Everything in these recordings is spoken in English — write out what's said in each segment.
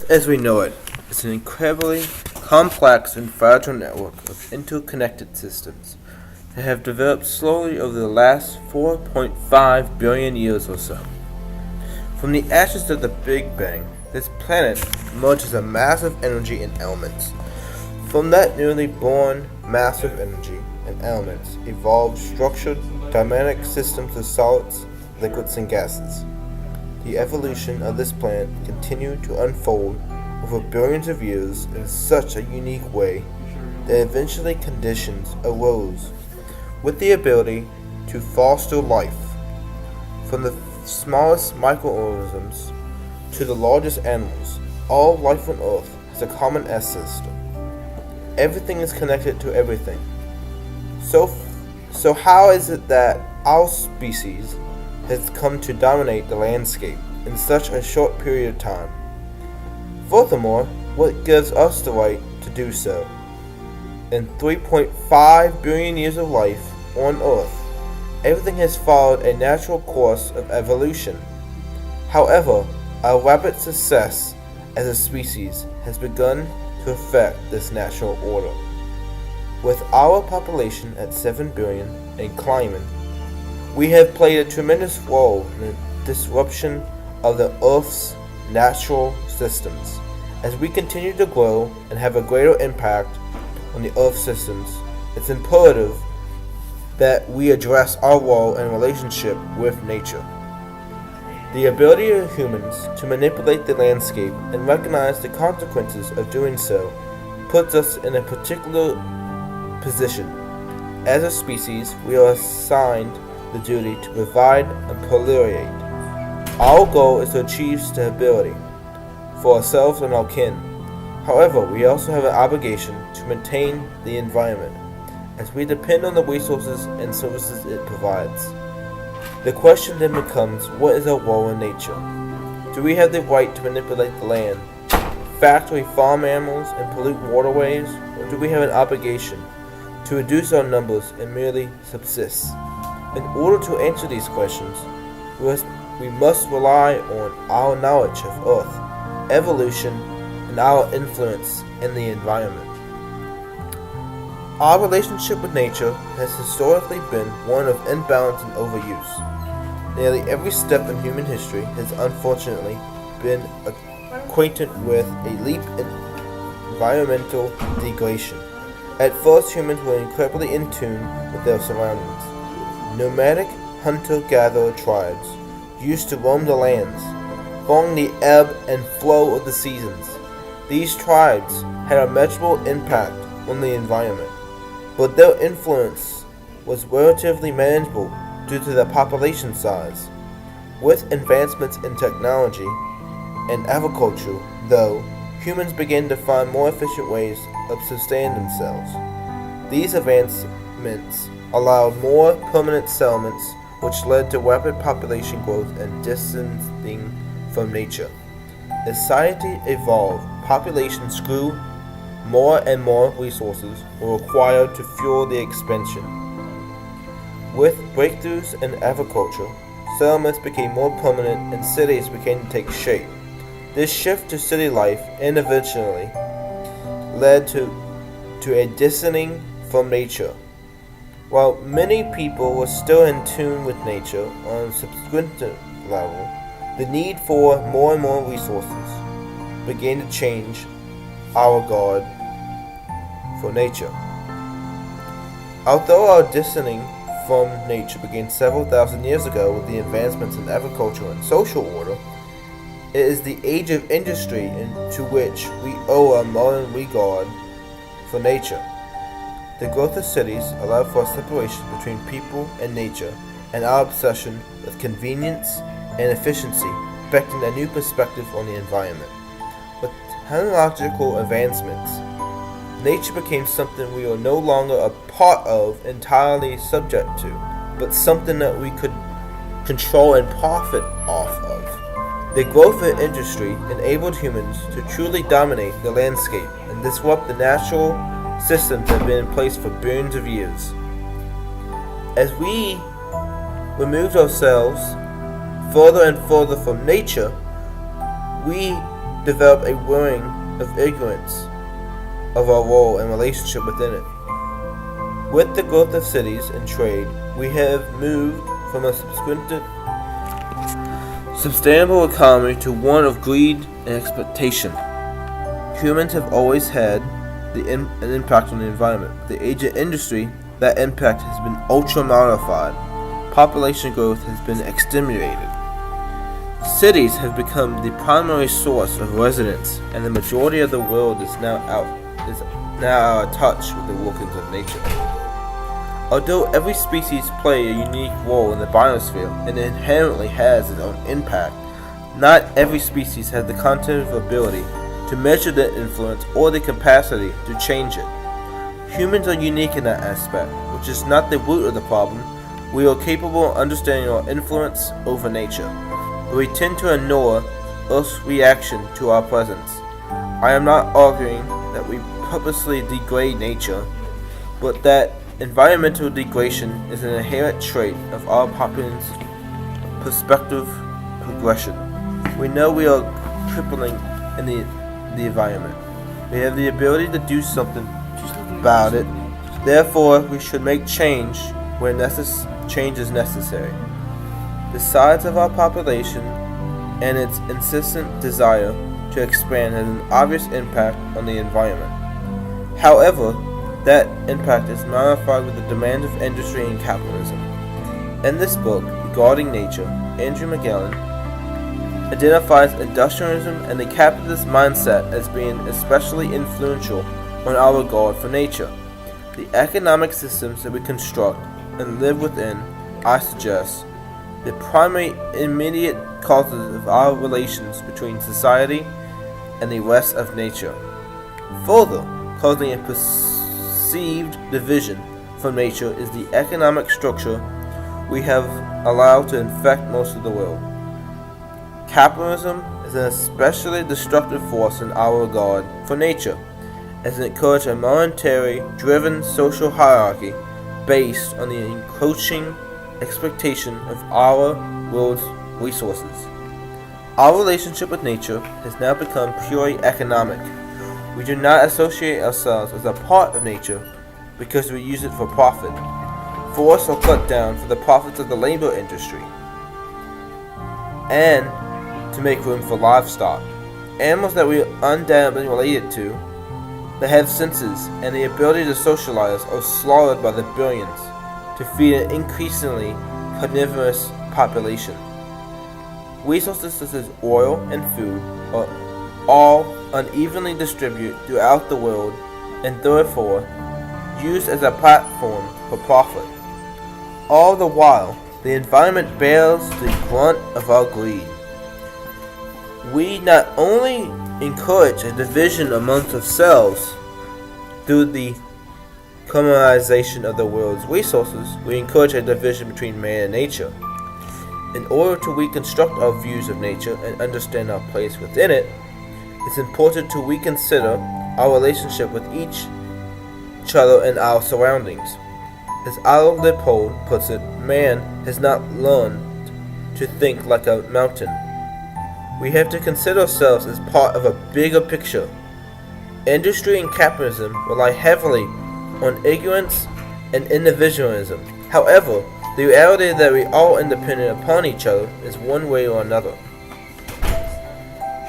Earth as we know it is an incredibly complex and fragile network of interconnected systems that have developed slowly over the last 4.5 billion years or so. From the ashes of the Big Bang, this planet emerges a massive energy and elements. From that newly born massive energy and elements evolved structured, dynamic systems of solids, liquids, and gases. The evolution of this planet continued to unfold over billions of years in such a unique way that eventually conditions arose with the ability to foster life. From the smallest microorganisms to the largest animals, all life on Earth has a common ancestor. Everything is connected to everything. So how is it that our species has come to dominate the landscape in such a short period of time? Furthermore, what gives us the right to do so? In 3.5 billion years of life on Earth, everything has followed a natural course of evolution. However, our rapid success as a species has begun to affect this natural order. With our population at 7 billion and climbing, we have played a tremendous role in the disruption of the Earth's natural systems. As we continue to grow and have a greater impact on the Earth systems, it's imperative that we address our role and relationship with nature. The ability of humans to manipulate the landscape and recognize the consequences of doing so puts us in a particular position. As a species, we are assigned the duty to provide and proliferate. Our goal is to achieve stability for ourselves and our kin. However, we also have an obligation to maintain the environment, as we depend on the resources and services it provides. The question then becomes, what is our role in nature? Do we have the right to manipulate the land, factory farm animals, and pollute waterways, or do we have an obligation to reduce our numbers and merely subsist? In order to answer these questions, we must rely on our knowledge of Earth, evolution, and our influence in the environment. Our relationship with nature has historically been one of imbalance and overuse. Nearly every step in human history has unfortunately been acquainted with a leap in environmental degradation. At first, humans were incredibly in tune with their surroundings. Nomadic hunter-gatherer tribes used to roam the lands, following the ebb and flow of the seasons. These tribes had a measurable impact on the environment, but their influence was relatively manageable due to their population size. With advancements in technology and agriculture, though, humans began to find more efficient ways of sustaining themselves. These advancements allowed more permanent settlements, which led to rapid population growth and distancing from nature. As society evolved, populations grew, more and more resources were required to fuel the expansion. With breakthroughs in agriculture, settlements became more permanent and cities began to take shape. This shift to city life eventually led to a distancing from nature. While many people were still in tune with nature on a subsequent level, the need for more and more resources began to change our regard for nature. Although our distancing from nature began several thousand years ago with the advancements in agriculture and social order, it is the age of industry into which we owe our modern regard for nature. The growth of cities allowed for a separation between people and nature, and our obsession with convenience and efficiency affecting a new perspective on the environment. With technological advancements, nature became something we are no longer a part of, entirely subject to, but something that we could control and profit off of. The growth of industry enabled humans to truly dominate the landscape and disrupt the natural systems that have been in place for billions of years. As we removed ourselves further and further from nature, we develop a wearing of ignorance of our role and relationship within it. With the growth of cities and trade, we have moved from a sustainable economy to one of greed and exploitation. Humans have always had an impact on the environment. With the age of industry, that impact has been ultra-modified. Population growth has been exterminated. Cities have become the primary source of residents, and the majority of the world is now out of touch with the workings of nature. Although every species play a unique role in the biosphere and inherently has its own impact, not every species has the cognitive ability to measure their influence or the capacity to change it. Humans are unique in that aspect, which is not the root of the problem. We are capable of understanding our influence over nature, but we tend to ignore Earth's reaction to our presence. I am not arguing that we purposely degrade nature, but that environmental degradation is an inherent trait of our population's perspective progression. We know we are crippling in the environment. We have the ability to do something about it. Therefore, we should make change where change is necessary. The size of our population and its insistent desire to expand has an obvious impact on the environment. However, that impact is magnified with the demands of industry and capitalism. In this book, Regarding Nature, Andrew Magellan identifies industrialism and the capitalist mindset as being especially influential on our regard for nature. The economic systems that we construct and live within, I suggest, the primary immediate causes of our relations between society and the rest of nature. Further, causing a perceived division from nature is the economic structure we have allowed to infect most of the world. Capitalism is an especially destructive force in our regard for nature, as it encourages a monetary-driven social hierarchy based on the encroaching exploitation of our world's resources. Our relationship with nature has now become purely economic. We do not associate ourselves as a part of nature because we use it for profit, force or cut down for the profits of the labor industry, and to make room for livestock. Animals that we are undoubtedly related to, that have senses and the ability to socialize, are slaughtered by the billions to feed an increasingly carnivorous population. Resources such as oil and food are all unevenly distributed throughout the world and therefore used as a platform for profit. All the while, the environment bears the brunt of our greed. We not only encourage a division amongst ourselves through the communization of the world's resources, we encourage a division between man and nature. In order to reconstruct our views of nature and understand our place within it, it's important to reconsider our relationship with each other and our surroundings. As Otto Leopold puts it, man has not learned to think like a mountain. We have to consider ourselves as part of a bigger picture. Industry and capitalism rely heavily on ignorance and individualism. However, the reality that we are all independent upon each other is one way or another.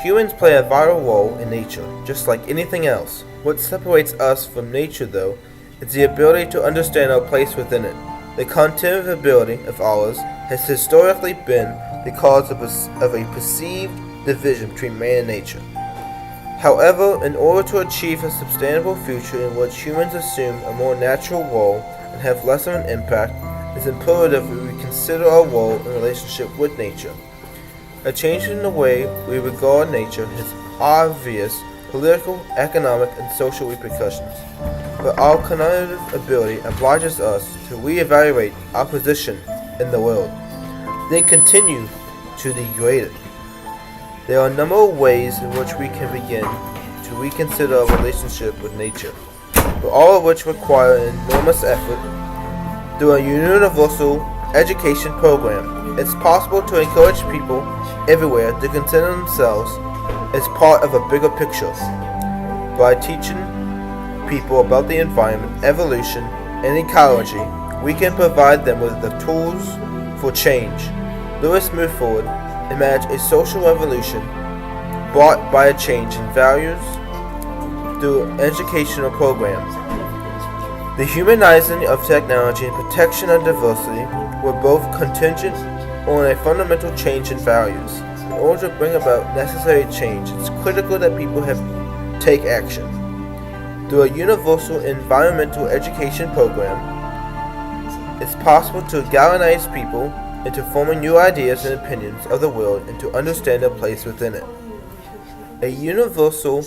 Humans play a vital role in nature, just like anything else. What separates us from nature, though, is the ability to understand our place within it. The cognitive ability of ours has historically been the cause of a perceived division between man and nature. However, in order to achieve a sustainable future in which humans assume a more natural role and have less of an impact, it is imperative that we consider our role in relationship with nature. A change in the way we regard nature has obvious political, economic, and social repercussions, but our cognitive ability obliges us to reevaluate our position in the world, then continue to degrade it. There are a number of ways in which we can begin to reconsider our relationship with nature, but all of which require an enormous effort. Through a universal education program, it's possible to encourage people everywhere to consider themselves is part of a bigger picture. By teaching people about the environment, evolution, and ecology, we can provide them with the tools for change. Lewis moved forward and managed a social revolution brought by a change in values through educational programs. The humanizing of technology and protection of diversity were both contingent on a fundamental change in values. In order to bring about necessary change, it's critical that people take action. Through a universal environmental education program, it's possible to galvanize people into forming new ideas and opinions of the world and to understand their place within it. A universal